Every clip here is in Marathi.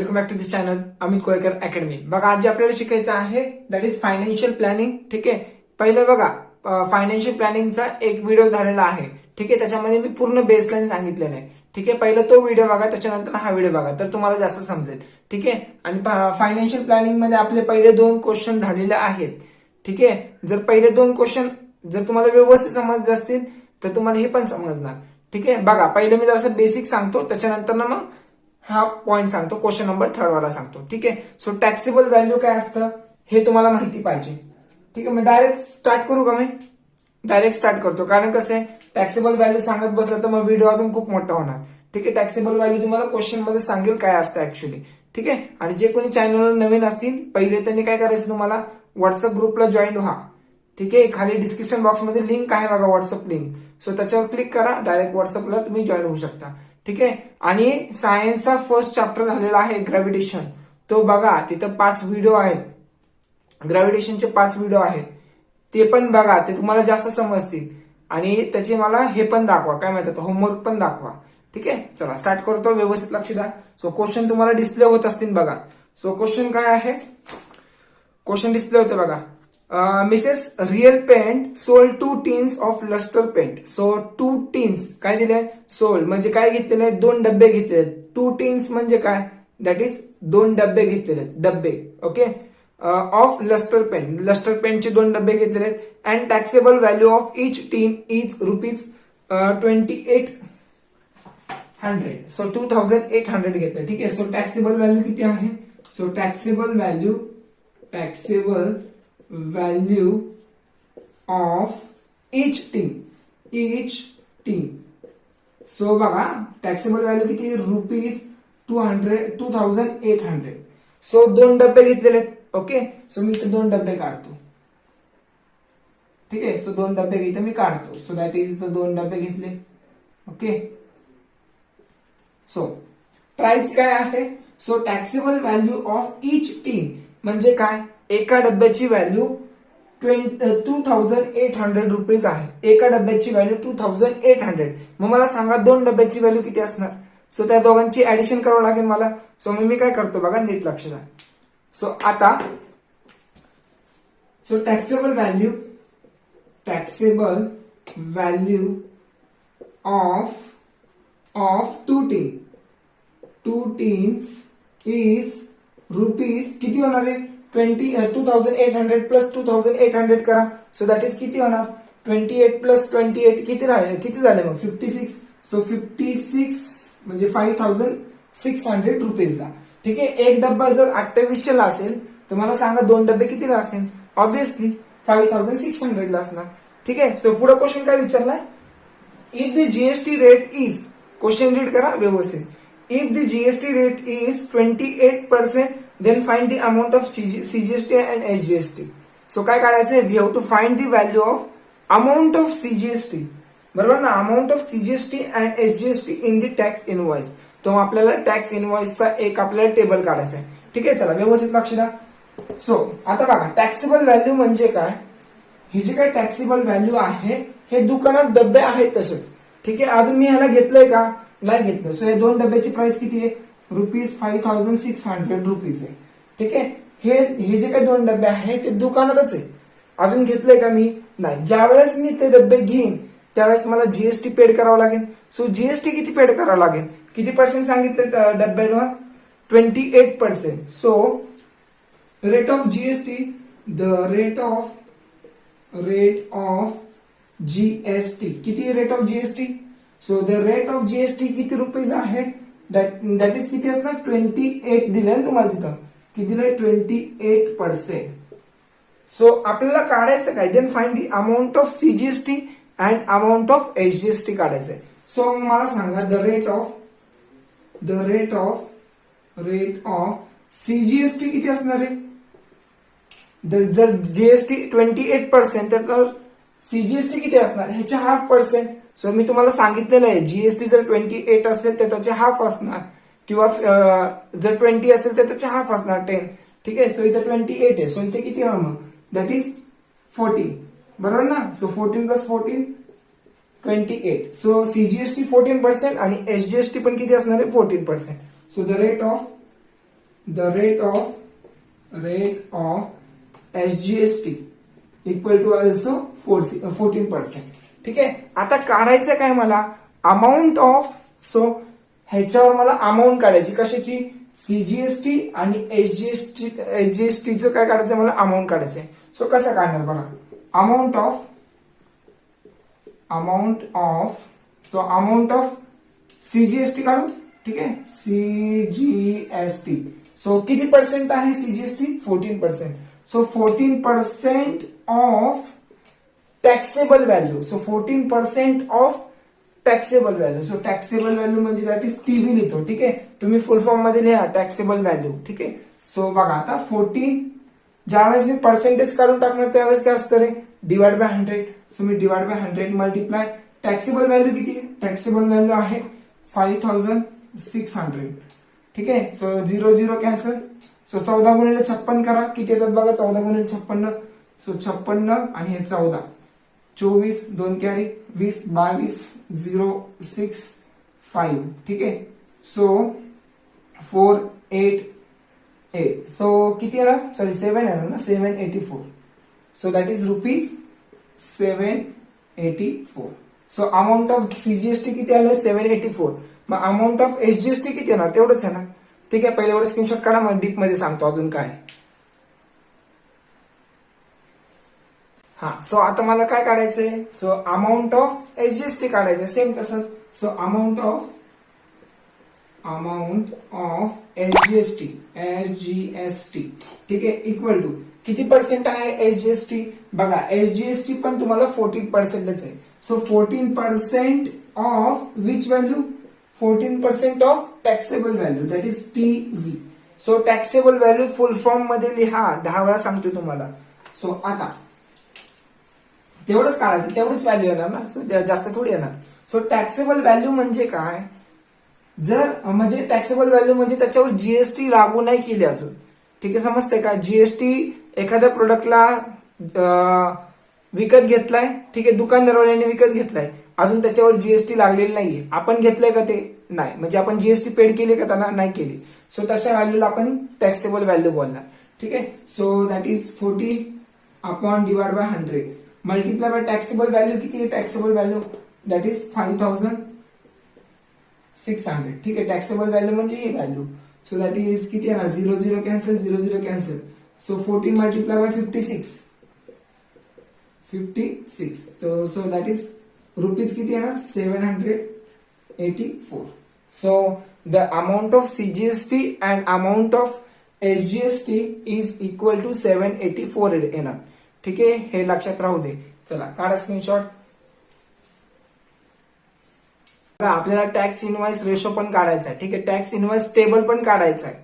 Welcome back to this channel Amit Kolekar academy. बघा आज जे आपल्याला शिकायचं आहे दॅट इज फायनान्शियल प्लॅनिंग. ठीक आहे, पहिलं बघा फायनान्शियल प्लॅनिंगचा एक व्हिडिओ झालेला आहे. ठीक आहे, त्याच्यामध्ये मी पूर्ण बेसलाईन सांगितलेलं आहे. ठीक आहे, पहिलं तो व्हिडिओ बघा, त्याच्यानंतर हा व्हिडिओ बघा, तर तुम्हाला जास्त समजेल. ठीक आहे, आणि फायनान्शियल प्लॅनिंग मध्ये आपले पहिले 2 क्वेश्चन झालेले आहेत. ठीक आहे, जर पहिले 2 क्वेश्चन जर तुम्हाला व्यवस्थित समजले असतील तर तुम्हाला हे पण समजणार. ठीक आहे, बघा पहिलं मी जरासं बेसिक सांगतो, त्याच्यानंतर ना मग हा पॉइंट सांगतो, क्वेश्चन नंबर 3 वाला सांगतो. ठीक आहे, सो टॅक्सेबल व्हॅल्यू काय असतं हे तुम्हाला माहिती पाहिजे. ठीक आहे, मी डायरेक्ट स्टार्ट करू का? मी डायरेक्ट स्टार्ट करतो, कारण कसं आहे टॅक्सेबल व्हॅल्यू सांगत बसलं तर मग व्हिडिओ अजून खूप मोठा होणार. ठीक आहे, टॅक्सेबल व्हॅल्यू तुम्हाला क्वेश्चन मध्ये सांगेल काय असतं ऍक्च्युली. ठीक आहे, आणि जे कोणी चॅनलवर नवीन असतील पहिले त्यांनी काय करायचं, तुम्हाला व्हॉट्सअप ग्रुपला जॉईन व्हा. ठीक आहे, खाली डिस्क्रिप्शन बॉक्समध्ये लिंक आहे बघा, व्हॉट्सअप लिंक. सो त्याच्यावर क्लिक करा, डायरेक्ट व्हॉट्सअपला तुम्ही जॉईन होऊ शकता. ठीक आहे, आणि सायन्सचा फर्स्ट चॅप्टर झालेला आहे ग्रॅव्हिटेशन, तो बघा, तिथं 5 व्हिडिओ आहेत. ग्रॅव्हिटेशनचे 5 व्हिडिओ आहेत, ते पण बघा, ते तुम्हाला जास्त समजतील. आणि त्याचे मला हे पण दाखवा, काय म्हणतात, होमवर्क पण दाखवा. ठीक आहे, चला स्टार्ट करतो, व्यवस्थित लक्ष द्या. सो क्वेश्चन तुम्हाला डिस्प्ले होत असतील बघा. सो क्वेश्चन काय आहे, क्वेश्चन डिस्प्ले होते बघा. Mrs real paint sold 2 tins of lustre paint. So 2 tins काय दिले, सोल्ड म्हणजे काय घेतलेले, 2 डब्बे घेतलेले. 2 टीन्स म्हणजे काय, दॅट इज 2 डब्बे घेतलेले, डब्बे. Okay, of lustre paint, lustre पेनचे 2 डब्बे घेतलेले. And taxable value of each tin is ₹2800. So 2800 घेतलं. ठीक आहे, सो टॅक्सेबल व्हॅल्यू किती आहे, so taxable value of each tin. So बघा टॅक्सेबल व्हॅल्यू किती, ₹2800. सो 2 डब्बे घेतलेले. ओके, सो मी इथे 2 डब्बे काढतो. ठीक आहे, सो 2 डब्बे इथे मी काढतो. सो दॅट इज 2 डब्बे घेतले. ओके, सो प्राइस काय आहे, so taxable value of each tin म्हणजे काय, एका डब्याची व्हॅल्यू ₹2800 आहे. एका डब्याची व्हॅल्यू 2800. मग मला सांगा 2 डब्याची व्हॅल्यू किती असणार. सो त्या दोघांची ऍडिशन करावं लागेल मला. सो मग मी काय करतो बघा, नीट लक्ष द्या. सो आता so taxable value of 2 teens is rupees किती होणार आहे, 2800 प्लस 2800 करा. सो दॅट इज किती होणार, 28 प्लस 28 किती झाले मग 56. सो 56 म्हणजे ₹5600 ला. ठीक आहे, एक डब्बा जर 2800 ला असेल तर मला सांगा 2 डब्बे कितीला असेल, ऑब्विसली 5600 ला असणार. ठीक आहे, सो पुढे क्वेश्चन काय विचारलाय, if the GST rate is, question read करा व्यवस्थित. If the GST rate is 28%, then find the amount of CGST and SGST. So काय काढायचंय, we have to find the value of amount of CGST. बरोबर ना, amount of CGST and SGST in the tax invoice. तो आपल्याला टॅक्स इनवॉइसचा एक आपल्याला टेबल काढायचा आहे. ठीक आहे, चला व्यवस्थित लक्ष द्या. सो आता बघा टॅक्सेबल व्हॅल्यू म्हणजे काय, ही जी काय टॅक्सेबल व्हॅल्यू आहे हे दुकानात डब्बे आहेत तसेच. ठीक आहे, अजून मी ह्याला घेतलंय का, नाही घेतलं. सो हे 2 डब्याची प्राइस किती आहे, ₹5600 आहे. ठीक आहे, हे जे काही 2 डबे आहेत ते दुकानातच आहे, अजून घेतलंय का मी, नाही. ज्यावेळेस मी ते डबे घेईन त्यावेळेस मला जीएसटी पेड करावं लागेल. सो जीएसटी किती पेड करावं लागेल, किती पर्सेंट सांगितलं डब्यांवर, 28%. So rate of GST, the rate of GST किती, rate of GST. So the rate of GST किती रुपीज आहे, दॅट इज किती असणार, 28 दिले ना तुम्हाला तिथं, किती दिलंय, 28%. सो आपल्याला काढायचं काय, then find the amount of CGST and amount of SGST काढायचंय. सो मला सांगा द रेट ऑफ सीजीएसटी किती असणार आहे, जर जीएसटी 28% तर सीजीएसटी किती असणार, ह्याच्या 0.5%. सो मी तुम्हाला सांगितलेलं आहे जीएसटी जर 28 असेल तर त्याचे 1/2 असणार, किंवा जर 20 असेल तर त्याचे 1/2 असणार, 10. ठीक आहे, सो इथे 28 आहे, सो इथे किती होणार मग, दॅट इज 14. बरोबर ना, सो 14 प्लस 14 28. सो सीजीएसटी 14% आणि एसजीएसटी पण किती असणार आहे, 14%. So the rate of the rate of SGST equal to also 14%. ठीक आहे. आता काढायचं काय मला अमाऊंट ऑफ. सो ह्याच्यावर मला अमाऊंट काढायची कशाची CGST आणि SGSTचं काय काढायचं मला अमाऊंट काढायचंय. सो कसं काढणार बघा अमाऊंट ऑफ CGST काढू. ठीक आहे CGST. सो किती पर्सेंट आहे CGST 14%. So 14% of taxable value. So 14% of taxable value. So taxable value म्हणजे दॅट इज TB लिहितो. ठीक आहे तुम्ही फुल फॉर्म मध्ये लिहा टॅक्सेबल व्हॅल्यू. ठीक आहे. सो बघा आता 14 ज्यावेळेस मी पर्सेंटेज काढून टाकणार त्यावेळेस काय असतं रे डिवाइड बाय 100. सो मी divide by 100 multiply taxable value किती आहे टॅक्सेबल व्हॅल्यू आहे 5600. ठीक आहे. So 0 0 cancel. सो 14 गुणिले 56 करा किती येतात बघा 14 गुणिले 56. सो 56 आणि हे 14 24 2 कॅरी 20 22 0 6 5. ठीक आहे. सो 4 8 8. सो किती येणार सॉरी 7 येणार ना 784. So that is rupees 784. So amount of CGST किती आलं 784. मग अमाऊंट ऑफ SGST किती येणार तेवढंच आहे ना. ठीक आहे पहिले एवढं स्क्रीनशॉट काढा मग डीप मध्ये सांगतो अजून काय. हा. सो आता मला काय काढायचंय. सो अमाऊंट ऑफ SGST काढायचं सेम तसंच. सो अमाऊंट ऑफ SGST ठीक आहे इक्वल टू किती पर्सेंट आहे SGST बघा SGST पण तुम्हाला 14%च आहे. So 14% of which value 14% of taxable value that is TB. So taxable value full form मध्ये लिहा 10 वेळा सांगतो तुम्हाला. सो आता तेवढंच काढायचं तेवढीच व्हॅल्यू येणार ना. सो जास्त थोडी येणार. सो टॅक्सेबल व्हॅल्यू म्हणजे काय जर म्हणजे टॅक्सेबल व्हॅल्यू म्हणजे त्याच्यावर GST लागू नाही केली अजून. ठीक आहे समजते का GST एखाद्या प्रोडक्टला विकत घेतलाय. ठीक आहे दुकानदारवाल्याने विकत घेतलाय अजून त्याच्यावर GST लागलेली नाहीये. आपण घेतलंय का ते नाही म्हणजे आपण GST पेड केली का त्यांना नाही केली. सो तशा व्हॅल्यूला आपण टॅक्सेबल व्हॅल्यू बोलणार. ठीक आहे. So that is 40 upon divide by 100 multiply by taxable value किती आहे टॅक्सेबल व्हॅल्यू दॅट इज 5600. ठीक आहे टॅक्सेबल व्हॅल्यू म्हणजे ही व्हॅल्यू. सो दॅट इज किती येणार 0 0 cancel 0 0 cancel. So 14 multiply by 56. So that is rupees किती येणार 784. So the amount of CGST and amount of SGST is equal to 784 येणार. ठीक आहे हे लक्षात राहू दे. चला काढा स्क्रीनशॉट. आपल्याला टॅक्स इनवॉइस रेशो पण काढायचा आहे. ठीक आहे टॅक्स इनवॉइस टेबल पण काढायचा आहे.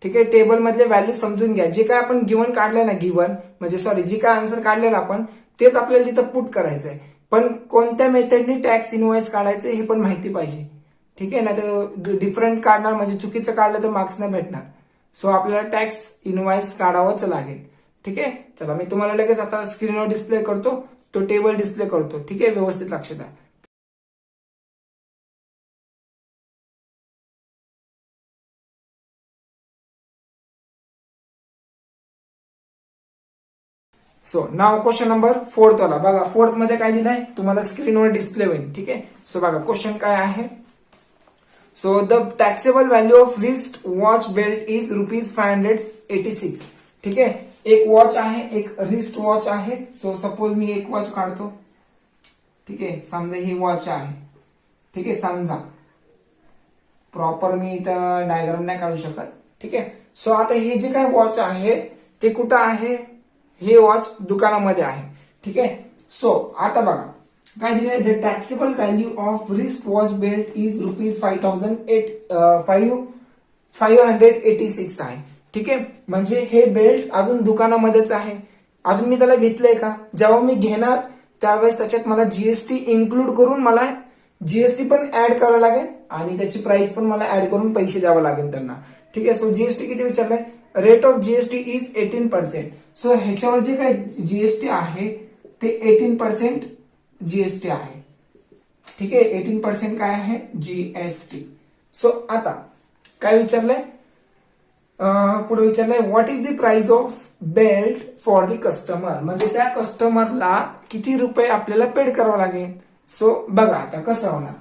ठीक आहे टेबल मधले व्हॅल्यू समजून घ्या. जे काय आपण गिव्हन काढलंय ना गिव्हन म्हणजे सॉरी जे काय आन्सर काढलेलं आपण तेच आपल्याला तिथं पुट करायचं आहे. पण कोणत्या मेथडनी टॅक्स इनवॉइस काढायचं हे पण माहिती पाहिजे. ठीक आहे ना तर डिफरंट काढणार म्हणजे चुकीचं काढलं तर मार्क्स नाही भेटणार. सो आपल्याला टॅक्स इनवॉइस काढावंच लागेल. ठीक आहे चला मी तुम्हाला लगेच आता स्क्रीनवर डिस्प्ले करतो तो टेबल डिस्प्ले करतो. ठीक आहे व्यवस्थित लक्ष द्या. सो नाव क्वेश्चन नंबर 4 वाला बघा 4th मध्ये काय दिलंय तुम्हाला स्क्रीनवर डिस्प्ले होईल. ठीक आहे सो बघा क्वेश्चन काय आहे. So the taxable value of wrist watch belt is ₹586. ठीक आहे एक वॉच आहे एक रिस्ट वॉच आहे. सो सपोज मी एक वॉच काढतो. ठीक आहे समजा ही वॉच आहे. ठीक आहे समजा प्रॉपर मी इथं डायग्राम नाही काढू शकत. ठीक आहे सो आता हे जे काय वॉच आहे ते कुठं आहे हे वॉच दुकानामध्ये आहे. ठीक आहे सो आता बघा काय दिलंय the taxable value of wrist watch belt is ₹586 आहे. ठीक आहे म्हणजे हे बेल्ट अजून दुकानामध्येच आहे. अजून मी त्याला घेतलंय का जेव्हा मी घेणार त्यावेळेस त्याच्यात मला GST इन्क्लूड करून मला GST पण ऍड करावं लागेल आणि त्याची प्राइस पण मला ऍड करून पैसे द्यावं लागेल त्यांना. ठीक आहे सो GST किती विचारलंय rate of GST is 18%. So ह्याच्यावर जे काय GST आहे ते 18% GST आहे. ठीक आहे 18% काय आहे GST. सो आता काय विचारलंय पुढे विचारलंय what is the price of belt for the customer, म्हणजे त्या कस्टमरला किती रुपये आपल्याला पेड करावं लागेल. सो बघा आता कसं होणार.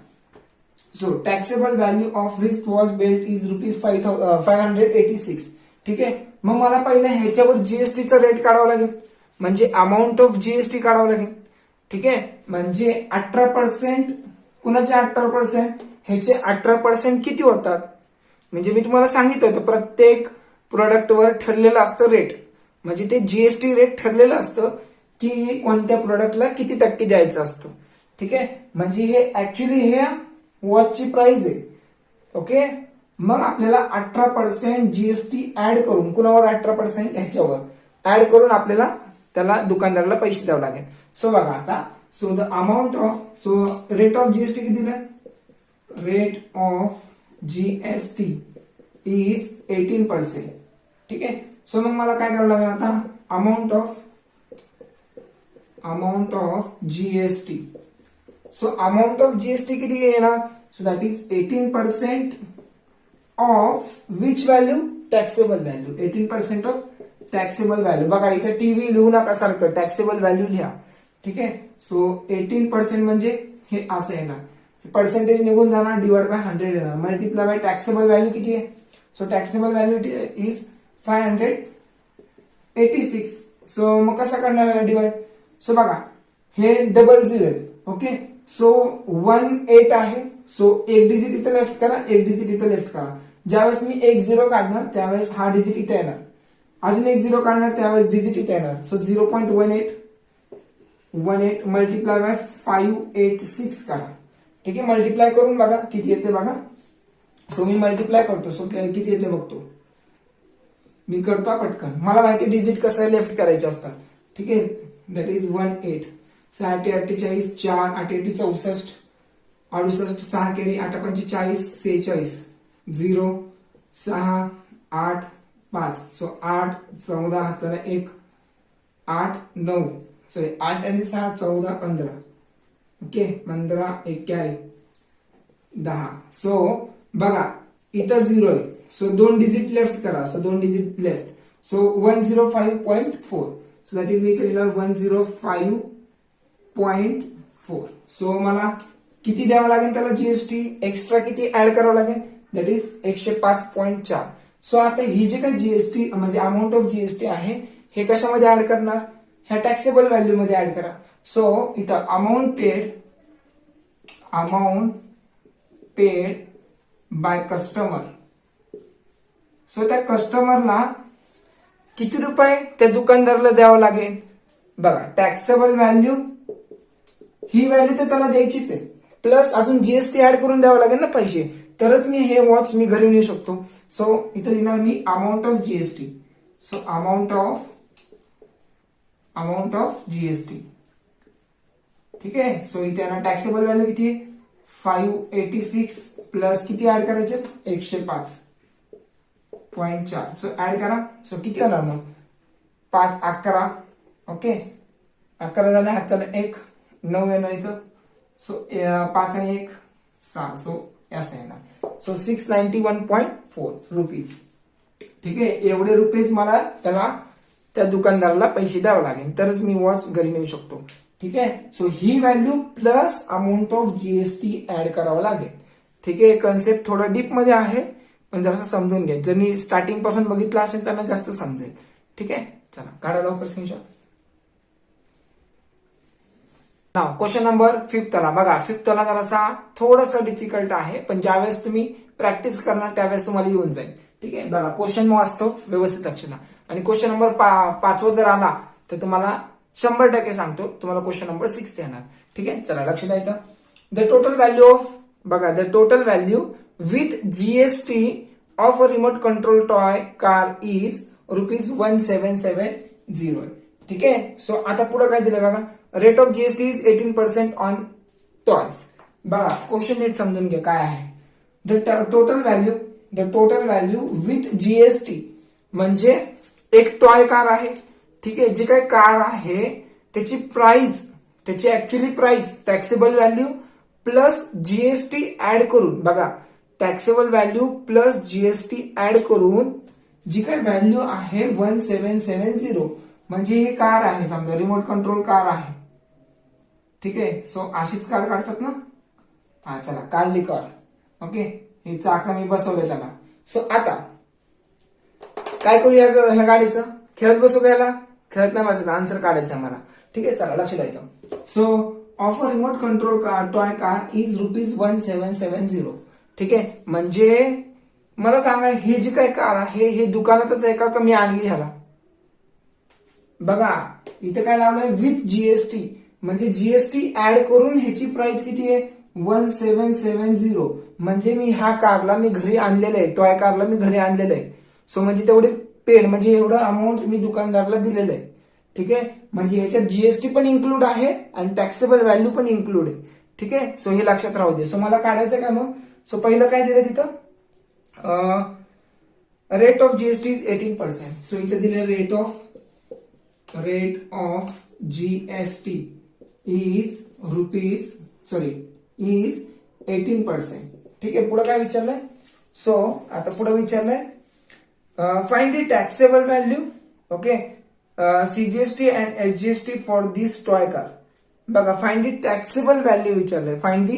So taxable value of wrist watch belt is ₹586. ठीक आहे, मग मला पहिले ह्याच्यावर जीएसटीचा रेट काढावा लागेल, म्हणजे अमाऊंट ऑफ जीएसटी काढावं लागेल. ठीक आहे, म्हणजे 18%. कुणाचे 18%? ह्याचे 18% किती होतात, म्हणजे मी तुम्हाला सांगितलं होतं प्रत्येक प्रोडक्टवर ठरलेलं असतं रेट, म्हणजे ते जीएसटी रेट ठरलेलं असतं की कोणत्या प्रोडक्टला किती टक्के द्यायचं असतं. ठीक आहे, म्हणजे हे ऍक्च्युली हे वॉचची प्राइस आहे. ओके, मग आपल्याला 18% जीएसटी ऍड करून, कुणावर 18%? ह्याच्यावर ऍड करून आपल्याला त्याला दुकानदाराला पैसे द्यावे लागेल. सो बघा आता, so the amount of, so rate of GST किती दिलं? Rate of GST is 18%. ठीक आहे, सो मग मला काय करावं लागेल आता? Amount of GST. So amount of GST किती येणार? So that is 18% of which value? Taxable value. 18% of taxable value. बघा इथे टीव्ही लिहू नका सारखं, टॅक्सेबल व्हॅल्यू लिहा. ठीक आहे, सो 18% म्हणजे हे असं येणार, पर्सेंटेज निघून जाणार, डिवाइड बाय 100 येणार, मल्टिप्लाय बाय टॅक्सेबल व्हॅल्यू किती आहे? So taxable value is 586. So मग कसं करणार डिवाइड? सो बघा हे डबल झिरो आहे. ओके, सो 18 आहे, सो एक डिजिट इथं लेफ्ट करा, एक डिजिट इथं लेफ्ट करा. ज्यावेळेस मी एक झिरो काढणार त्यावेळेस हा डिजिट इथे येणार, अजून एक झिरो काढणार त्यावेळेस डिजिट इथे येणार. सो 0.18 मल्टिप्लाय बाय 586 करा. ठीक आहे, मल्टिप्लाय करून बघा किती येते बघा. सो मी मल्टिप्लाय करतो, सो किती येते बघतो मी, करतो पटकन. मला माहिती डिजिट कसं लेफ्ट करायचे असतात. ठीक आहे, दॅट इज 18. 6 × 48, 4 8 × 64, 68, 6 केरी 8 × 45, 46, 0 6 8 5. सो 8 14 हाताला 1 8 9, सॉरी 8 आणि 6 14 15. Okay, 15 1 carry 10. सो बघा इथं 0 आहे, सो 2 डिजिट लेफ्ट करा. So 2 digit left, so 105.4. So that is me लिहिणार 105.4. सो मला किती द्यावं लागेल त्याला जीएसटी? एक्स्ट्रा किती ऍड करावं लागेल? That is 105.4. सो आता ही जे काही जीएसटी म्हणजे अमाऊंट ऑफ जीएसटी आहे हे कशामध्ये ऍड करणार? ह्या टॅक्सेबल व्हॅल्यू मध्ये ऍड करा. सो इथं amount paid by customer. So त्या कस्टमरला किती रुपये त्या दुकानदाराला द्यावं लागेल? बघा टॅक्सेबल व्हॅल्यू ही व्हॅल्यू तर त्याला द्यायचीच आहे, प्लस अजून जीएसटी ऍड करून द्यावं लागेल ना पैसे, तरच मी हे वॉच मी घरी नेऊ शकतो. सो इथं लिहिणार मी amount of GST. So amount of GST. ठीक आहे, सो इथे ना टॅक्सेबल व्हॅल्यू किती आहे? 586 प्लस किती ऍड करायचे? 105.4. सो ऍड करा. सो किती होणार मग? 5 11. ओके, 11 झाले, हाताला 1 9 येणार इथं. सो 5 आणि 1 6. सो असं येणार. So 691.4 rupees. ठीक आहे, एवढे रुपीज मला त्या दुकानदाराला पैसे द्यावे लागेल, तरच मी वॉच घरी नेऊ शकतो. ठीक आहे, सो ही value plus amount of GST add करावं लागेल. ठीक आहे, कन्सेप्ट थोडं डीप मध्ये आहे, पण जरासं समजून घ्या. जर मी स्टार्टिंग पासून बघितलं असेल त्यांना जास्त समजेल. ठीक आहे, चला काढा लवकर स्क्रीनशॉट. नाव क्वेश्चन नंबर 5 ला बघा. 5 ला जरासा थोडासा डिफिकल्ट आहे, पण ज्यावेळेस तुम्ही प्रॅक्टिस करणार त्यावेळेस तुम्हाला येऊन जाईल. ठीक आहे, बघा क्वेश्चन वाचतो व्यवस्थित लक्ष द्या. आणि क्वेश्चन नंबर 5 जर आला तर तुम्हाला 100% सांगतो तुम्हाला क्वेश्चन नंबर 6 येणार. ठीक आहे, चला लक्ष द्या. इथं द टोटल व्हॅल्यू ऑफ, बघा the total value with GST of a remote control toy car is ₹1770. ठीक आहे, सो आता पुढे काय दिलं बघा. Rate of GST is 18% on toys. बघा क्वेश्चन नीट समजून घ्या काय आहे. The total value with GST म्हणजे एक टॉय कार आहे. ठीक आहे, जी काही कार आहे त्याची प्राइस, त्याची actually price taxable value plus GST add करून, बघा taxable value plus GST add करून जी काय व्हॅल्यू आहे 1770, म्हणजे ही कार आहे, समजा रिमोट कंट्रोल कार आहे. ठीक आहे. सो अशीच कार काढतात ना. हा चला काढली कार. ओके. हे चाका मी बसवले त्याला. सो आता काय करूया ह्या गाडीचं, खेळत बसू का याला, खेळत नाही बसायचं, आन्सर काढायचं आहे मला. ठीक आहे. चला लक्ष द्यायचं. So of a remote control car toy car is ₹1770. ठीक आहे. म्हणजे मला सांगा ही जी काही कार आहे हे दुकानातच आहे का मी आणली ह्याला. बघा इथे काय लावलंय विथ जीएसटी, म्हणजे जीएसटी ऍड करून ह्याची प्राइस किती आहे 1770. म्हणजे मी ह्या कारला मी घरी आणलेलं आहे, टॉय कारला मी घरी आणलेलं आहे. सो म्हणजे तेवढे पेड, म्हणजे एवढं अमाऊंट मी दुकानदारला दिलेलं आहे. ठीक आहे. म्हणजे ह्याच्यात जीएसटी पण इन्क्लूड आहे आणि टॅक्सेबल व्हॅल्यू पण इन्क्लूड आहे. ठीक आहे. सो हे लक्षात राहू दे. सो मला काढायचं काय मग. सो पहिलं काय दिलं तिथं, rate of GST is 18%. So इथे दिले rate of GST is is 18%. ठीक आहे. पुढे काय विचारलंय. सो आता पुढे विचारलंय find the taxable value. Okay. CGST and SGST for this toy car. बघा फाइंड द टॅक्सेबल व्हॅल्यू विचारलंय, find the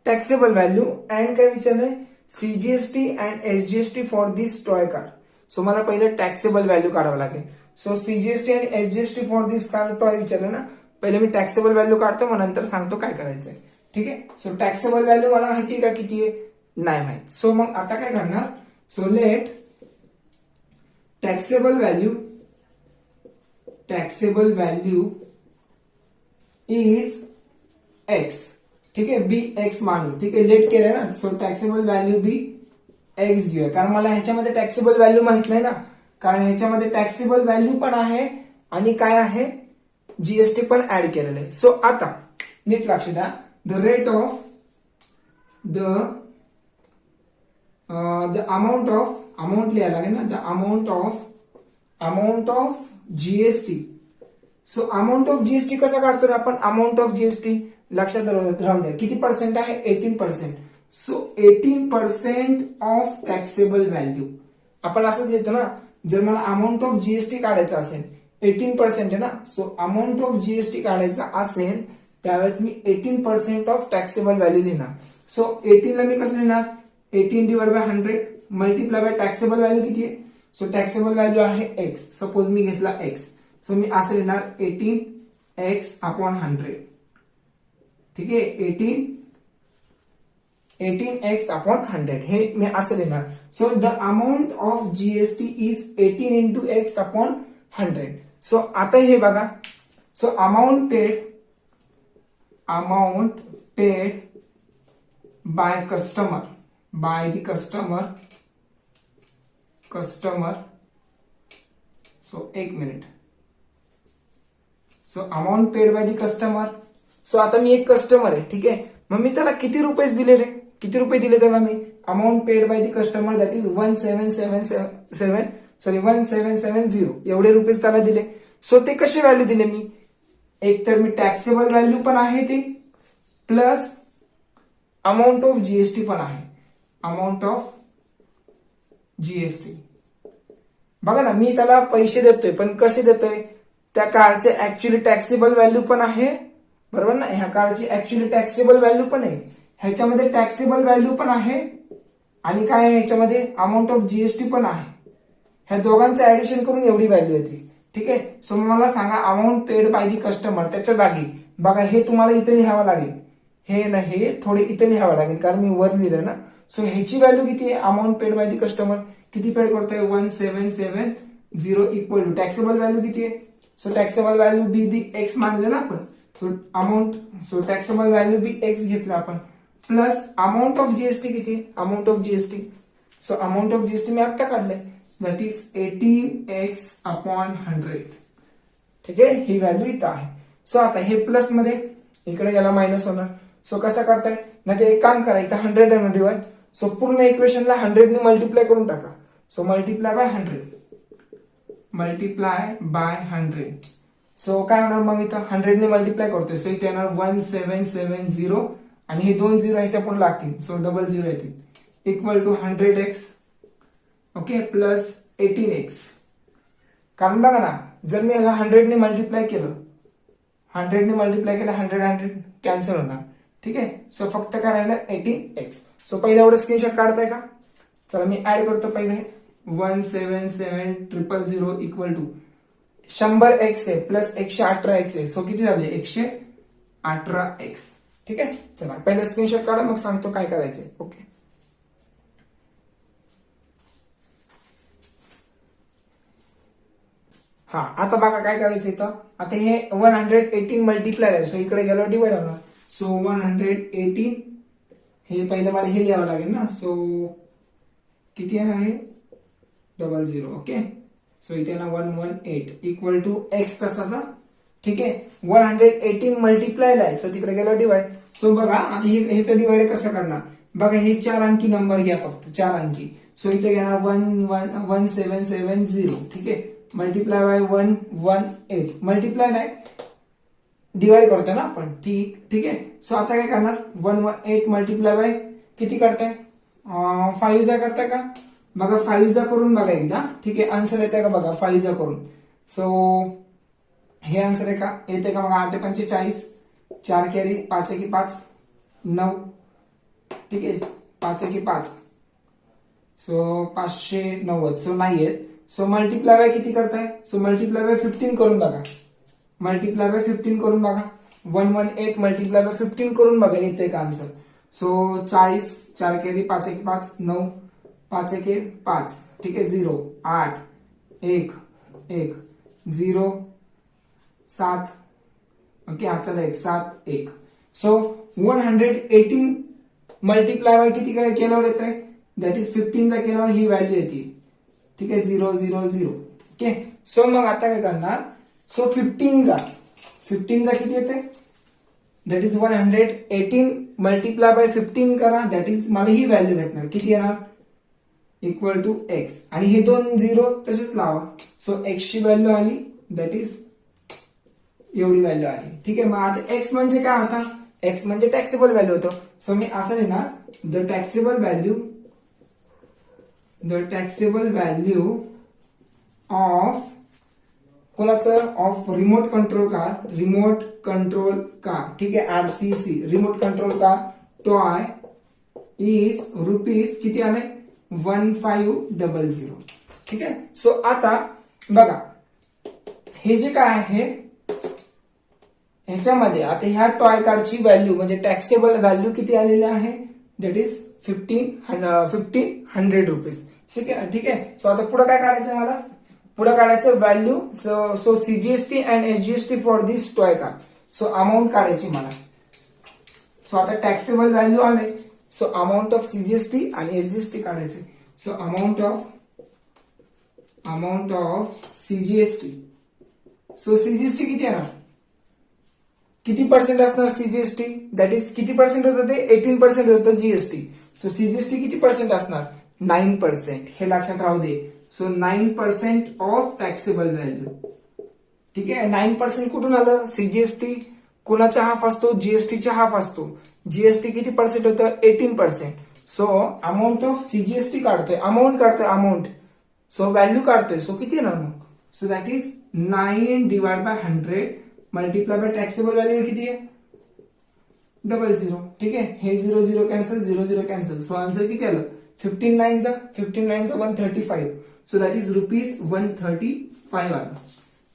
taxable value and काय विचारलंय CGST and SGST for this toy car. So मला पहिलं टॅक्सेबल व्हॅल्यू काढावं लागेल. सो सीजीएसटी आणि SGST for this car toy विचारलं ना, पहिले मी टॅक्सेबल व्हॅल्यू काढतो मग नंतर सांगतो काय करायचंय. ठीक आहे. सो टॅक्सेबल व्हॅल्यू मला माहिती आहे का किती आहे, नाही माहित. सो मग आता काय करणार. So let taxable value is x. ठीक आहे. बी एक्स मानू. ठीक आहे. लेट केलंय ना. So taxable value be x घेऊया, कारण मला ह्याच्यामध्ये टॅक्सेबल व्हॅल्यू माहित नाही ना, कारण ह्याच्यामध्ये टॅक्सेबल व्हॅल्यू पण आहे आणि काय आहे जीएसटी पण ऍड केलेलं आहे. सो आता नीट लक्ष द्या. The rate of the amount लिहायला लागेल ना, the amount of GST. So amount of GST कसा काढतो रे आपण, अमाऊंट ऑफ जीएसटी लक्षात राहू द्या किती पर्सेंट आहे 18%. सो 18% ऑफ टॅक्सेबल व्हॅल्यू आपण असंच देतो ना. जर मला अमाऊंट ऑफ जीएसटी काढायचं असेल 18% आहे ना, सो अमाऊंट ऑफ जीएसटी काढायचा असेल त्यावेळेस मी 18% ऑफ टॅक्सेबल व्हॅल्यू लिहिणार. सो 18 ला मी कसं लिहिणार, 18 divide by 100 multiply by taxable value किती आहे. सो टॅक्सेबल व्हॅल्यू आहे एक्स. सपोज मी घेतला एक्स, सो मी असं लिहिणार 18x/100. ठीक आहे. 18x/100 हे मी असं लिहिणार. So the amount of GST is 18 into x/100. So आता हे बघा. So amount paid by the customer. So एक minute. So amount paid by the customer. So आता मी एक कस्टमर आहे. ठीक आहे. मग मी त्याला किती रुपये दिले रे, किती रुपये दिले त्याला मी, amount paid by the customer that is 1770 एवढे रुपये त्याला दिले. सो ते कसे व्हॅल्यू दिले मी, एक तर मी टॅक्सेबल व्हॅल्यू पण आहे ते, प्लस अमाऊंट ऑफ जीएसटी पण आहे. अमाऊंट ऑफ जीएसटी बघा ना, मी त्याला पैसे देतोय पण कसे देतोय, त्या कारचे ऍक्च्युअली टॅक्सेबल व्हॅल्यू पण आहे, बरोबर ना. ह्या कारची ऍक्च्युअली टॅक्सेबल व्हॅल्यू पण आहे, ह्याच्यामध्ये टॅक्सेबल व्हॅल्यू पण आहे आणि काय आहे ह्याच्यामध्ये अमाऊंट ऑफ जीएसटी पण आहे. ह्या दोघांचं ऍडिशन करून एवढी व्हॅल्यू येते. ठीक आहे. सो मला सांगा amount paid by the customer, त्याच्या जागी बघा हे तुम्हाला इथे लिहावं लागेल, हे ना हे थोडे इथे लिहावं लागेल कारण मी वर लिहिलं ना. सो ह्याची व्हॅल्यू किती आहे, amount paid by the customer किती पेड करतोय 1770 इक्वल टू टॅक्सेबल व्हॅल्यू किती आहे. So taxable value be the x मानले ना आपण. So taxable value be x घेतलं आपण, प्लस अमाऊंट ऑफ जीएसटी किती, amount of GST. So amount of GST मी आता काढलंय, दॅट इज 18x/100. ठीक आहे. ही व्हॅल्यू इथं आहे. सो आता हे प्लस मध्ये इकडे गेला मायनस होणार. सो कसं करताय ना, ते एक काम करा, इथं 100 आहे डिवाइड. सो पूर्ण इक्वेशनला 100 ने मल्टिप्लाय करून टाका. So multiply by 100. सो काय होणार मग, इथं 100 ने मल्टिप्लाय करतोय. सो इथे येणार 1770 आणि हे 2 0 ह्याच्या पण लागतील. सो डबल 0 येतील equal to 100x okay plus 18x. कारण बघा ना, जर मी याला 100 ने मल्टिप्लाय केलं, 100 ने मल्टिप्लाय केलं, 100 कॅन्सल होणार. ठीक आहे. सो फक्त काय राहिलं 18x. सो पहिलं एवढं स्क्रीनशॉट काढताय का? चला मी ऍड करतो पहिले. 177,000 इक्वल टू 100x आहे प्लस 118x आहे. सो किती झाले? 118x. ठीक आहे. चला पहिलं स्क्रीनशॉट काढा, मग सांगतो काय करायचंय. ओके. हा आता बघा काय करायचं इथं. आता हे 118 मल्टिप्लाय आहे. सो इकडे गेलो डिवाइड होणार. सो 118 हे पहिलं मला हे लिहावं लागेल ना. सो किती येणार आहे? 00. ओके. सो इथे ना 118 इक्वल टू एक्स कसाचा. ठीक आहे. 118 मल्टिप्लाय आहे. सो तिकडे गेलो डिवाइड. सो बघा आता ह्याचं डिवाइड कसं करणार. बघा हे 4 अंकी नंबर घ्या, फक्त 4 अंकी. सो इथे घेणार 1770. ठीक आहे. मल्टिप्लाय बाय 118 मल्टिप्लाय नाही, डिवाइड करतो ना आपण. ठीक आहे. सो आता काय करणार. 118 मल्टिप्लाय बाय किती करताय? 5 जा करताय का? बघा 5 जा करून बघा एकदा. ठीक आहे. आन्सर येते का बघा 5 जा करून. सो हे आन्सर आहे का? येते का? बघा 8 45, 4 कॅरी, 5 एकी 5, 9. ठीक आहे. 5 एकी 5, सो 590. सो नाही येत. सो मल्टिप्लाय बाय किती करताय? सो मल्टिप्लाय बाय 15 करून बघा. मल्टिप्लाय बाय 15 करून बघा. 118 मल्टिप्लाय बाय 15 करून बघा, येते का आन्सर. सो 40, 4 कॅरी, 5 एकी 5, 9, 5 एके 5. ठीक आहे. 0, 8, 1, 1, 0, 7. ओके. हा चला 1, 7, 1. सो 118 मल्टिप्लाय बाय किती काय केल्यावर येत आहे? दॅट इज 15 चा केल्यावर ही व्हॅल्यू येते. ठीक आहे. 0, 0, 0. ओके. सो मग आता काय करणार. सो 15 जा किती येते? दॅट इज 118 मल्टिप्लाय बाय 15 करा. दॅट इज मला ही व्हॅल्यू भेटणार. किती येणार? Equal to x. आणि हे 2 0 तसेच लावा. सो एक्स ची व्हॅल्यू आली, दॅट इज एवढी व्हॅल्यू आली. ठीक आहे. मग आता एक्स म्हणजे काय होता? एक्स म्हणजे टॅक्सेबल व्हॅल्यू होतं. सो मी असं लिहिणार द टॅक्सेबल व्हॅल्यू ऑफ कोणाचं? Of remote control car. ठीक आहे. RCC remote control car toy is rupees किती आले? 1500. ठीक आहे. सो आता बघा हे जे काय आहे ह्याच्यामध्ये आता ह्या टॉय कारची व्हॅल्यू म्हणजे टॅक्सेबल व्हॅल्यू किती आलेली आहे? That is 1500 rupees. ठीक आहे. ठीक आहे. सो आता पुढे काय काढायचं मला? पुढे काढायचं value. So CGST and SGST for this toy car. So amount काढायची मला. सो आता टॅक्सेबल व्हॅल्यू आले. सो अमाऊंट ऑफ CGST आणि SGST काढायचे. So amount of CGST. So CGST किती येणार? किती पर्सेंट असणार CGST? दॅट इज किती पर्सेंट होतं ते? 18% होतं GST. सो CGST किती पर्सेंट असणार? 9%. हे लक्षात राहू दे. So 9% of taxable value. ठीक आहे. 9% कुठून आलं? CGST कुणाचा हाफ असतो? GSTचा हाफ असतो. GST किती पर्सेंट होतं? 18%. सो अमाऊंट ऑफ CGST काढतोय, अमाऊंट. सो व्हॅल्यू काढतोय. सो किती येणार मग? So that is 9 divide by 100 multiply by taxable value किती आहे? 00. ठीक आहे. हे 0 0 कॅन्सल, 0 0 कॅन्सल. सो आन्सर किती आलं? 15 9 जा 135. सो दॅट इज रुपीज 135 आलं.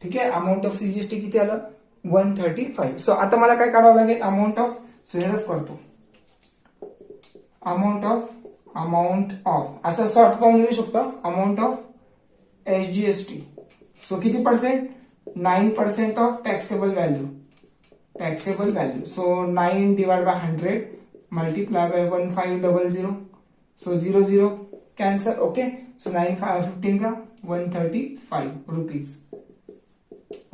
ठीक आहे. अमाऊंट ऑफ CGST किती आलं? 135. सो आता मला काय काढावं लागेल? Amount of. सो रफ करतो. अमाऊंट ऑफ असं शॉर्ट फॉर्म लिहू शकतो. Amount of SGST. सो किती percent? 9% of taxable value. So 9 divide by 100 multiply by 1500. So 0 0 cancel. Okay. So 9 15 का 135 रुपीज.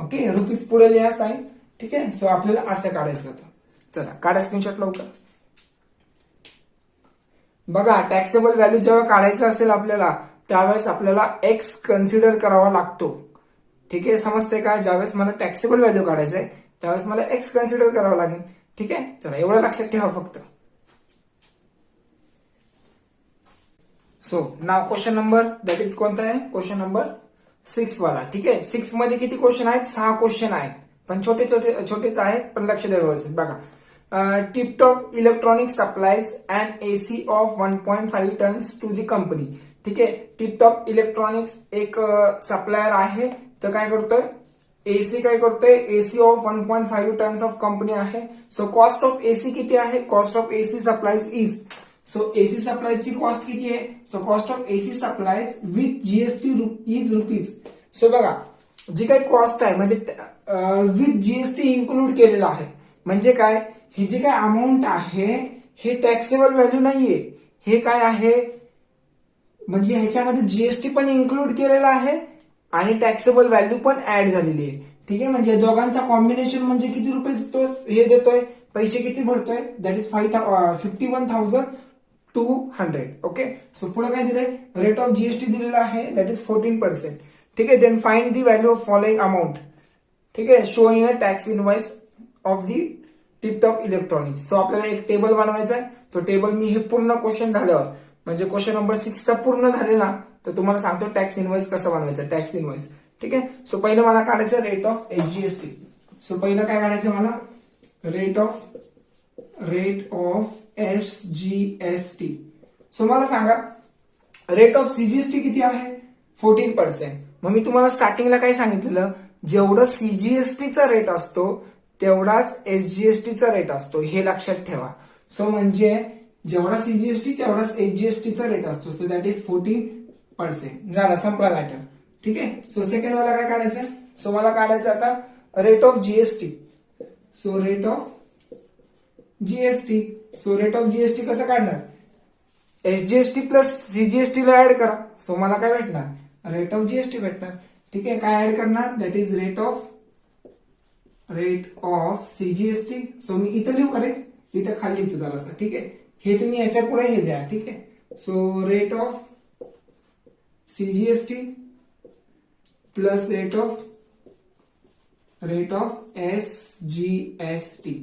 ओके. रुपीज पुढे लिहा साइन. ठीक आहे. सो आपल्याला असं काढायचं होतं. चला काढा स्क्रीनशॉट लवकर. बघा टॅक्सेबल व्हॅल्यू जेव्हा काढायचं असेल आपल्याला त्यावेळेस आपल्याला एक्स कन्सिडर करावा लागतो. ठीक आहे. समजते का? ज्यावेळेस मला टॅक्सेबल व्हॅल्यू काढायचं आहे त्यावेळेस मला एक्स कन्सिडर करावं लागेल. ठीक आहे. चला एवढं लक्षात ठेवा फक्त. So now question number that is कोणता आहे, क्वेश्चन नंबर 6 वाला. ठीक आहे, 6 मध्ये किती क्वेश्चन आहेत, 6 क्वेश्चन आहेत, पण छोटेच आहेत, पण लक्ष द्या व्यवस्थित. बघा, Tiptop electronics supplies and AC of 1.5 tons to the company. ठीक आहे, टिपटॉप इलेक्ट्रॉनिक्स एक सप्लायर आहे, तर काय करतोय, एसी काय करतोय, AC of 1.5 tons of company आहे. सो कॉस्ट ऑफ एसी किती आहे, cost of AC supplies is, so AC सप्लायची कॉस्ट किती आहे, so cost of AC supplies with GST is rupees. So बघा, जी काही कॉस्ट आहे म्हणजे विथ जीएसटी इन्क्लूड केलेलं आहे, म्हणजे काय, ही जी काय अमाऊंट आहे हे टॅक्सेबल व्हॅल्यू नाहीये, हे काय आहे म्हणजे ह्याच्यामध्ये जीएसटी पण इन्क्लूड केलेला आहे आणि टॅक्सेबल व्हॅल्यू पण ऍड झालेली आहे. ठीक आहे, म्हणजे दोघांचा कॉम्बिनेशन म्हणजे किती रुपये तो हे देतोय, पैसे किती भरतोय, दॅट इज 51,200. ओके, सो पुढे काय दिलंय, रेट ऑफ जीएसटी दिलेला आहे दॅट इज 14%. ठीक आहे, then find the value of following amount. ठीक आहे, show in a tax invoice of the Tiptop electronics. So आपल्याला एक टेबल बनवायचा आहे, तो टेबल मी हे पूर्ण क्वेश्चन झाल्यावर म्हणजे क्वेश्चन नंबर 6 पूर्ण झाले ना, तर तुम्हाला सांगतो टॅक्स इनवाइस कसं बनवायचं, टॅक्स इनवाइस. ठीक आहे, सो पहिलं मला काढायचं रेट ऑफ एसजीएसटी. सो पहिलं काय काढायचं मला, रेट ऑफ एसजीएसटी. सो मला सांगा रेट ऑफ सीजीएसटी किती आहे, 14%. मग मी तुम्हाला स्टार्टिंगला काय सांगितलेलं, जेवढं सीजीएसटीचा रेट असतो तेवढाच एसजीएसटीचा रेट असतो, हे लक्षात ठेवा. सो म्हणजे जेवढा सीजीएसटी तेवढाच एसजीएसटीचा रेट असतो, सो दॅट इज 14%. झाला, संपला मॅटर. ठीक आहे, सो सेकंड मला काय काढायचं, सो मला काढायचं आता rate of GST. So rate of GST, so rate of GST कसं काढणार, एसजीएसटी प्लस सीजीएसटी ला ऍड करा. सो मला काय भेटणार, रेट ऑफ जीएसटी भेटणार. ठीक आहे, काय ऍड करणार, that is rate of CGST. So मी इथं लिहू करे, इथं खाली लिहितो जरासं. ठीक आहे, हे तुम्ही याच्या पुढे हे द्या. ठीक आहे, so rate of CGST plus rate of SGST.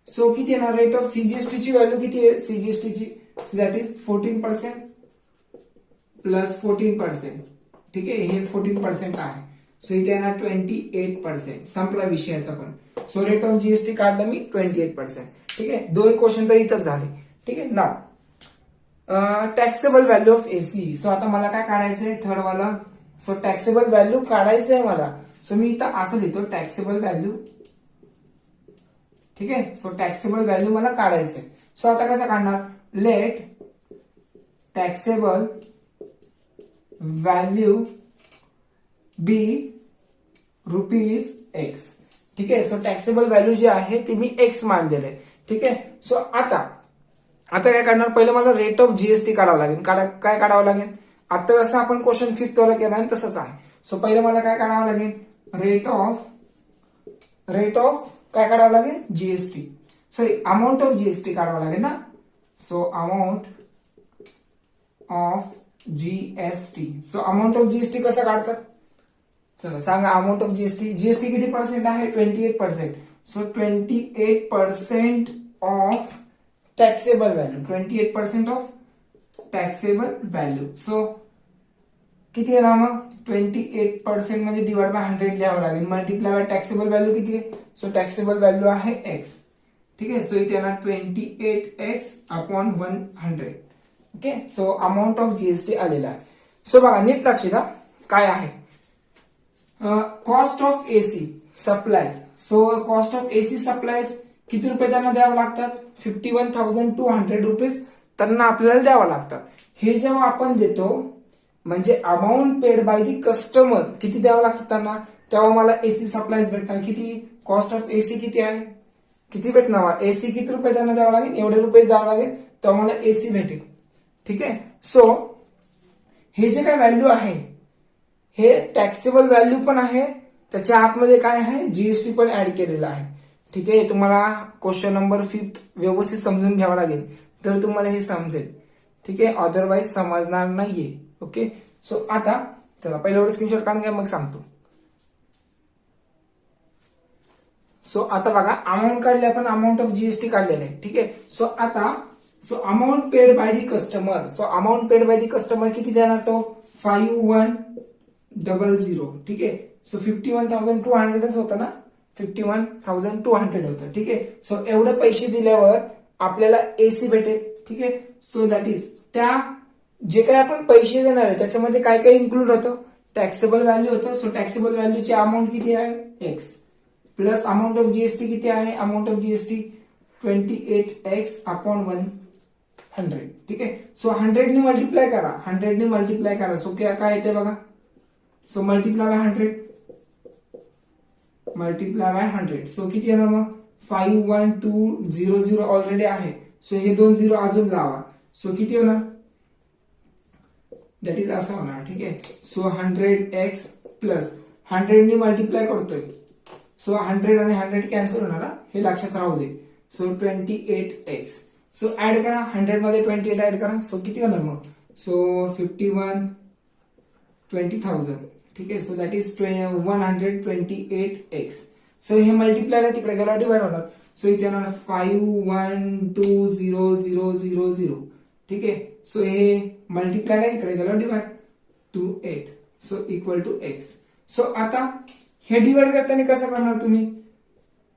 So किती येणार, रेट ऑफ सीजीएसटी ची व्हॅल्यू किती आहे, सीजीएसटी ची, सो दॅट इज 14% प्लस 14%. ठीक आहे, हे 14% आहे, सो इथे येणार 28%. संपला विषयाचा पण. सो रेट ऑफ जीएसटी काढलं मी 28%. ठीक आहे, 2 क्वेश्चन तर इथंच झाले. ठीक आहे ना, taxable value of AC. So आता मला काय काढायचंय, थर्ड वाला. सो टॅक्सेबल व्हॅल्यू काढायचंय मला. सो मी इथं असं लिहितो टॅक्सेबल व्हॅल्यू. ठीक आहे, सो टॅक्सेबल व्हॅल्यू मला काढायचंय. सो आता कसं काढणार, लेट टॅक्सेबल व्हॅल्यू बी रुपीज एक्स. ठीक आहे, सो टॅक्सेबल व्हॅल्यू जी आहे ती मी एक्स मान दिले. ठीक आहे, सो आता काय काढणार, पहिलं मला रेट ऑफ जीएसटी काढावं लागेल. काय काढावं लागेल, आता जसं आपण क्वेश्चन 5 वाला केला आहे तसंच आहे. सो पहिलं मला काय काढावं लागेल, रेट ऑफ काय काढावं लागेल, GST, sorry amount of GST काढावं लागेल ना. So amount of GST. So amount of GST कसं काढतात, चला सांगा. अमाऊंट ऑफ जीएसटी, जीएसटी किती पर्सेंट आहे, 28%. So 28% of taxable value, 28% of taxable value. So किती येणार मग, 28% म्हणजे डिवाइड बाय 100 लिहावं लागेल, मल्टिप्लाय बाय टॅक्सेबल व्हॅल्यू किती आहे, सो टॅक्सेबल व्हॅल्यू आहे एक्स. ठीक आहे, सो इथे येणार 28x upon 100. Okay, so amount of GST आलेला आहे. सो बघा नीट लक्ष द्या काय आहे, cost of AC supplies. So cost of AC supplies किती रुपये त्यांना द्यावं लागतात, 51,200 रुपीज त्यांना आपल्याला द्यावं लागतात. हे जेव्हा आपण देतो म्हणजे amount paid by the customer किती द्यावं लागतं त्यांना, तेव्हा मला एसी सप्लायज भेटणार. किती, कॉस्ट ऑफ एसी किती आहे, किती भेटणार, एसी किती रुपये त्यांना द्यावं लागेल, एवढे रुपये द्यावं लागेल तेव्हा मला एसी भेटेल. ठीक आहे, सो हे जे काय व्हॅल्यू आहे हे टॅक्सेबल व्हॅल्यू पण आहे, त्याच्या आतमध्ये काय आहे, जीएसटी पण ऍड केलेला आहे. ठीक आहे, तुम्हाला क्वेश्चन नंबर 5 व्यवस्थित समजून घ्यावा लागेल तर तुम्हाला हे समजेल. ठीक आहे, अदरवाईज समजणार नाहीये. ओके, सो आता चला पहिल्यावर स्क्रीनशॉट काढून घ्या मग सांगतो. सो आता बघा अमाऊंट काढली आपण, अमाऊंट ऑफ जीएसटी काढलेलं आहे. ठीक आहे, सो आता so amount paid by the customer, so amount paid by the customer किती देणार तो 5100, ठीक आहे. सो 51,200च होतं ना, 51,200 होतं, ठीक आहे. सो एवढे पैसे दिल्यावर आपल्याला एसी भेटेल, ठीक आहे. सो दॅट इज त्या जे काही आपण पैसे देणार आहे त्याच्यामध्ये काय काय इन्क्लूड होतं, टॅक्सेबल व्हॅल्यू होतं. सो टॅक्सेबल व्हॅल्यूची अमाऊंट किती आहे x, plus amount of GST किती आहे, amount of GST 28x upon 100, ठीक आहे. सो 100 ने मल्टिप्लाय करा, 100 ने मल्टिप्लाय करा. सो काय येते बघा, so multiply by 100, multiply by 100. So किती येणार मग 51200 ऑलरेडी आहे. सो हे 2 0 अजून लावा. सो किती होणार, दॅट इज असं होणार, ठीक आहे. सो 100x प्लस 100 ने मल्टिप्लाय करतोय. सो 100 आणि 100 कॅन्सल होणार, हे लक्षात राहू दे. So 28x. सो ऍड करा, 100 मध्ये 28 ऍड करा. सो किती होणार मग, सो 20,000, ठीक आहे. So that is 128x. So हे मल्टिप्लायला तिकडे गेला डिवाइड होणार. सो इथे येणार 512000, ठीक आहे. सो हे मल्टिप्लायला इकडे गेला divide 28. So equal to x. So आता हे डिवाइड करताना कसं करणार तुम्ही,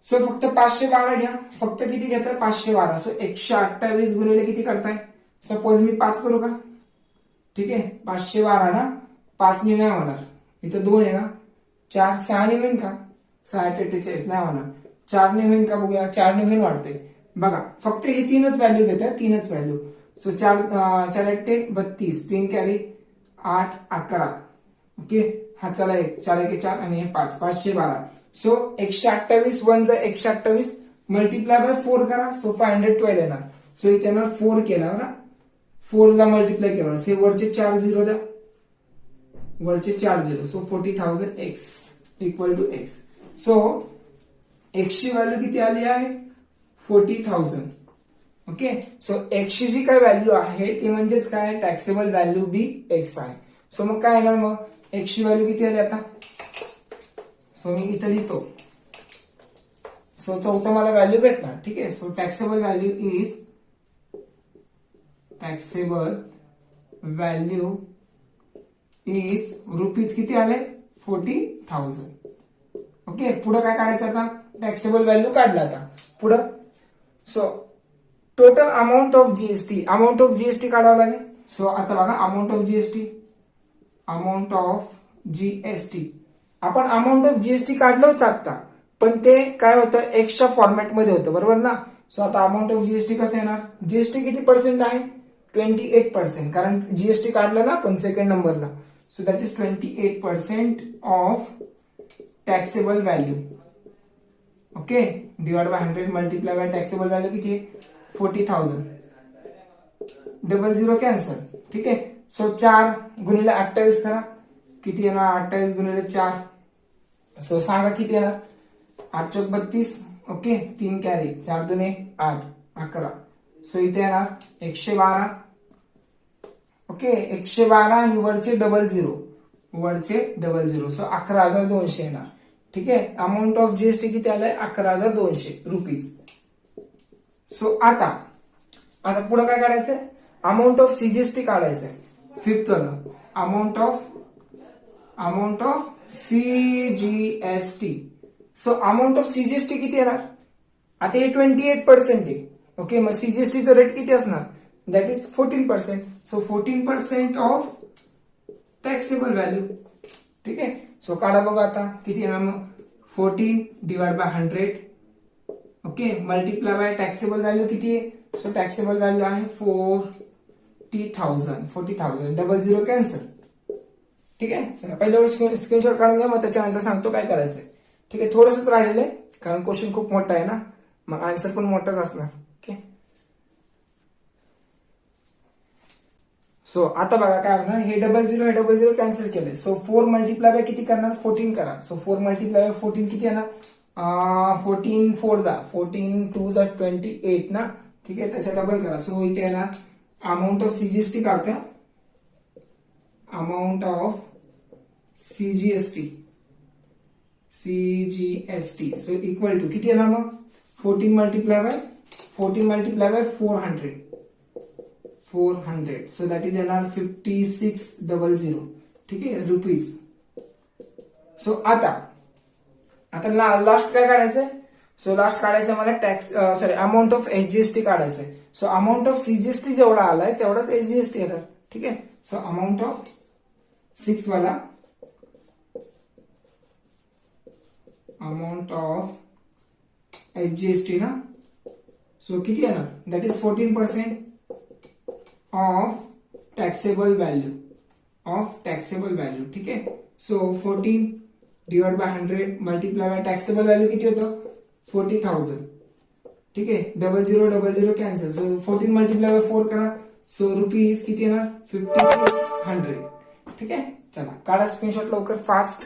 सो फक्त 512 घ्या, फक्त किती घेताय 512. सो 128 गुणिले किती करताय, सपोज मी 5 करू का, ठीक आहे. 512 ना, 5 ने नाही होणार, इथं 2 आहे ना, 4 6 ने होईल का, 648 नाही होणार, 4 ने होईल का बघूया, 4 ने होईल वाटते बघा. फक्त हे 3च व्हॅल्यू घेताय, 3च व्हॅल्यू. So 4 4 32, 3 carry 8 11, okay. हा चला 1 4 1 4 आणि हे 5 512. सो 128 1 जा 128 मल्टिप्लाय बाय 4 करा. सो 512 येणार. सो इथे येणार 4 केला ना, 4 जा मल्टिप्लाय केला. से वरचे 4 0 द्या, वरचे 4 0. So 40,000 x equal to x. So एक्सची व्हॅल्यू किती आली आहे 40,000, ओके. सो एक्सची जी काय व्हॅल्यू आहे ती म्हणजेच काय, टॅक्सेबल व्हॅल्यू बी एक्स आहे. सो मग काय येणार, मग एक्सची व्हॅल्यू किती आली आता, सो मी इथं लिहितो. सो चौथं मला व्हॅल्यू भेटणार, ठीक आहे. So taxable value is, taxable value is rupees किती आले 40,000, ओके. पुढे काय काढायचं आता, टॅक्सेबल व्हॅल्यू काढला आता पुढं. So total amount of GST, amount of GST काढावं लागेल. सो आता बघा amount of GST, amount of GST, आपण अमाऊंट ऑफ जीएसटी काढलं होतं आता, पण ते काय होतं एक्सच्या फॉर्मॅटमध्ये होतं, बरोबर ना. सो आता अमाऊंट ऑफ जीएसटी कसं येणार, जीएसटी किती पर्सेंट आहे 28%, कारण जीएसटी काढलं ना आपण सेकंड नंबरला. So that is 28% of taxable value, okay. Divide by 100 multiply by taxable value किती आहे 40,000, 00 कॅन्सल, ठीक आहे. सो 4 गुणिले 28 करा, किती येणार 28 गुणिले 4. सो सांगा किती येणार 8 चौक 32, ओके. 3 कॅरी 4 2 8 11. सो इथे येणार 112, ओके. 112 आणि वरचे 00, वरचे 00. सो 11,200 येणार, ठीक आहे. अमाऊंट ऑफ जीएसटी किती आलाय 11,200 रुपीज. सो आता पुढे काय काढायचंय, अमाऊंट ऑफ सीजीएसटी काढायचंय. Fifth one amount of CGST. So amount of CGST किती येणार, आता हे 28% आहे, ओके. मग सीजीएसटीचं रेट किती असणार, that is 14%. So 14% of taxable value, ठीक आहे. सो काढा बघा आता किती येणार मग 14 divide by 100, okay. Multiply by taxable value किती आहे, सो टॅक्सेबल व्हॅल्यू आहे 40,000, 00 कॅन्सल, ठीक आहे. चला पहिल्यावर स्क्रीनशॉट काढून घ्या, मग त्याच्यानंतर सांगतो काय करायचंय, ठीक आहे. थोडंसंच राहिलेलं आहे कारण क्वेश्चन खूप मोठा आहे ना, मग आन्सर पण मोठाच असणार, ओके. सो आता बघा काय होणार, हे 00 कॅन्सल केलंय. सो 4 मल्टिप्लाय बाय किती करणार 14 करा. सो 4 मल्टिप्लाय बाय 14 किती येणार, 14 4 जा 14 2 जा 28 ना, ठीक आहे. त्याच्या डबल करा. सो इथे येणार अमाऊंट ऑफ सीजीएसटी काढतोय, amount of CGST, so equal to किती येणार मग 14 multiply by 400, 400. So that is येणार 5600. ठीक आहे, रुपीज. सो आता लास्ट काय काढायचंय? सो लास्ट काढायचं मला tax sorry amount of SGST काढायचंय. सो अमाऊंट ऑफ सीजीएसटी जेवढा आलाय तेवढाच एसजीएसटी येणार. ठीक आहे. सो अमाऊंट ऑफ 6 वाला अमाऊंट ऑफ एसजीएसटी ना. सो किती येणार? That is 14% of taxable value. ठीक आहे. So 14 divide by 100 multiply by taxable value किती होतं? 40,000. ठीक आहे. 0000 कॅन्सल. सो 14 मल्टिप्लाय बाय 4 करा. सो रुपीज किती येणार? 5600. ठीक आहे. चला काढा स्क्रीनशॉट लवकर फास्ट.